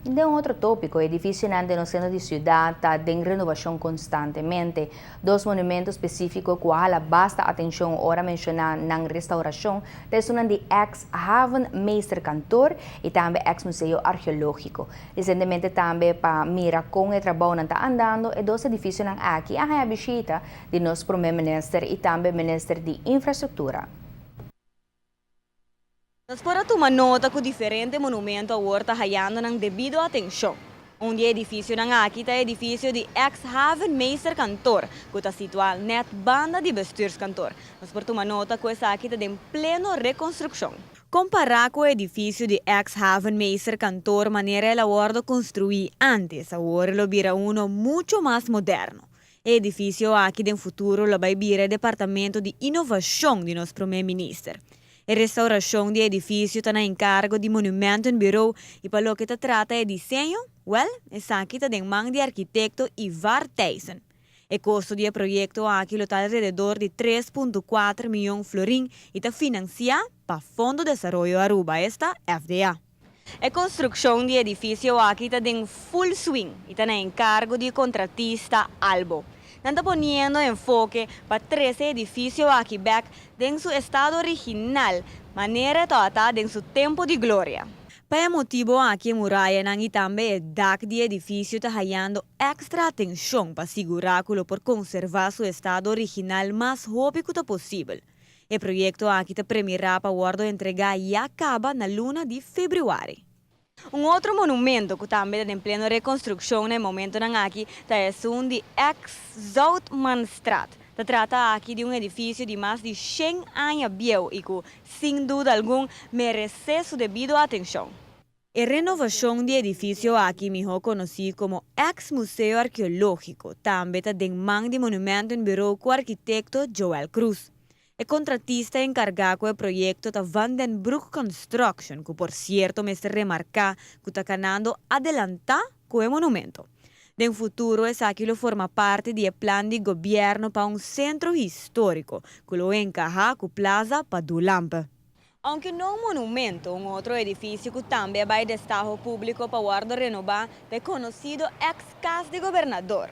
De un otro tópico, edificios en el centro de ciudad está en renovación constantemente. Dos monumentos específicos cual basta atención ahora mencionar en restauración son de ex-Haven Meester-Kantoor y también ex-Museo Arqueológico. Recentemente también para mirar cómo el trabajo está andando y dos edificios aquí a la visita de nuestro primer ministro y también ministro de Infraestructura. Nós para tomar nota que diferente monumento agora está ganhando ng devido atenção. Um edifício aqui é edifício de ex-Haven Meester-Kantoor, que está situado net banda de bestuurskantoor. Nós para tomar nota que essa aqui está em pleno reconstrução. Comparar com o edifício de ex-Haven Meester-Kantoor, maneira ela agora construir antes, agora ele vira muito mais moderno. O edifício aqui no futuro vai virar departamento de inovação de nosso primeiro-ministro. A restauração de edifício está em cargo de Monumento Bureau e para o que trata de desenho, essa aqui está em mão de arquiteto Ivar Thijssen. O custo do projeto aqui está alrededor de 3,4 milhões de florins e está financiado para Fundo de Desenvolvimento Aruba, esta FDA. A construção do edifício aqui está em full swing e está em cargo de contratista Albo. Está poniendo enfoque para 13 edifícios aqui back en su estado original, maneira toda en su tempo de glória. Para motivo aqui muralha e também o DAC de edifício está ganhando extra atenção para segurar que por conservar seu estado original mais rápido possível. O projeto aqui está premiado para o entregar e acaba na luna de fevereiro. Outro monumento que também está em plena reconstrução no momento aqui é um de ex-Zoutmanstraat. Se trata aqui de edifício de mais de 100 anos velho e que, sem dúvida alguma, merece sua devida atenção. A renovação de edifício aqui, melhor conhecido como ex-Museu Arqueológico, também está em mão de Monumento Bureau com o arquiteto Joel Cruz. O contratista encargado do projeto da Vandenbroek Construction, que por cierto me se remarcar que está ganando adelantar com o monumento. No futuro, esse aquilo forma parte do plano de governo para centro histórico, que lo encaja com Plaza Padulampa. Aunque não monumento, outro edifício que também vai destaque público para o renovar é conhecido ex-casa de governador.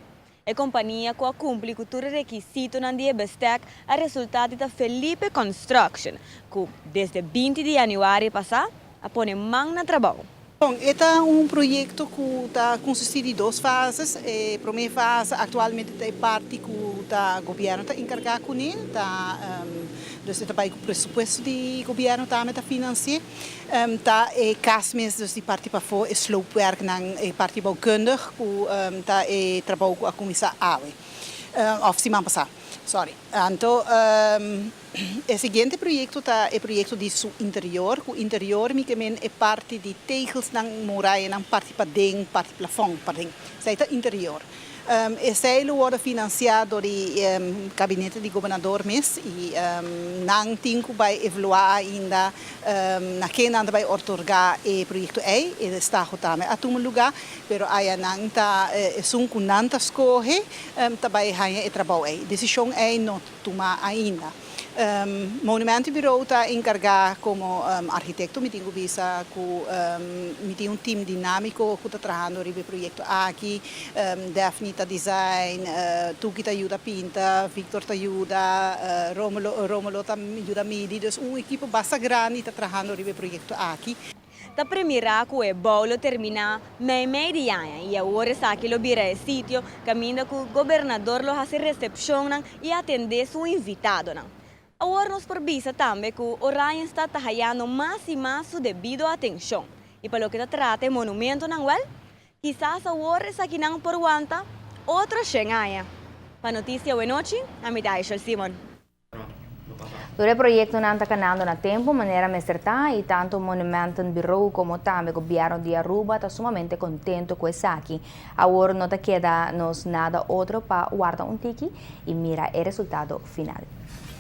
A companhia que cumpre com todo requisito na dia bestek a resultado da Felipe Construction, que desde 20 de janeiro passado, a põe mão na trabalho. Bom, este é projeto que está consistido de duas fases. A primeira fase, atualmente, é parte que o governo está encarregado com ele. Dus het bij het presupuesto die governo também está financiando. Tá é casmes dus die parte para fora é sloopwerk nang é parte bouwkundig ku tá é trabalho com a comissão AWE. Of semana passada. Sorry. Então, o seguinte projeto tá é projeto de su interior. O interior é parte de tegels nang muralha nang parte para dentro, parte plafond para dentro. Isso é interior. Esse wordt financiado do gabinete de governador mesmo e não tem que vai evaluar ainda na que não vai otorgar o projeto ele está também a tomar lugar, pero aí não está com não está escolhe também há trabalho decisão não toma ainda. Monumento Bureau está encarregado como arquiteto, me tenho visto que me time dinâmico que está trabalhando no projeto aqui, Daphne está design, Tuki está ajuda pinta, Victor está ajuda, Romulo está ajuda midi, dus equipe bastante grande está trabalhando no projeto aqui. Da primeira que o bolo termina meio de ano e agora está aqui no sítio, caminho que o governador lo hace recepção e atender seu invitado. Agora nos provisa também que o Orion está ganhando mais e mais sua devida atenção. E para o que trata o monumento, quizás agora está aqui por aguanta outra chenaya. Para notícia boa noite, a mim é Simon. O projeto não está ganhando na tempo, maneira mestrata e tanto o Monumento Bureau como também o governo de Aruba está sumamente contento com isso aqui. Agora não queda nos nada outro para guardar tiki e mirar o resultado final.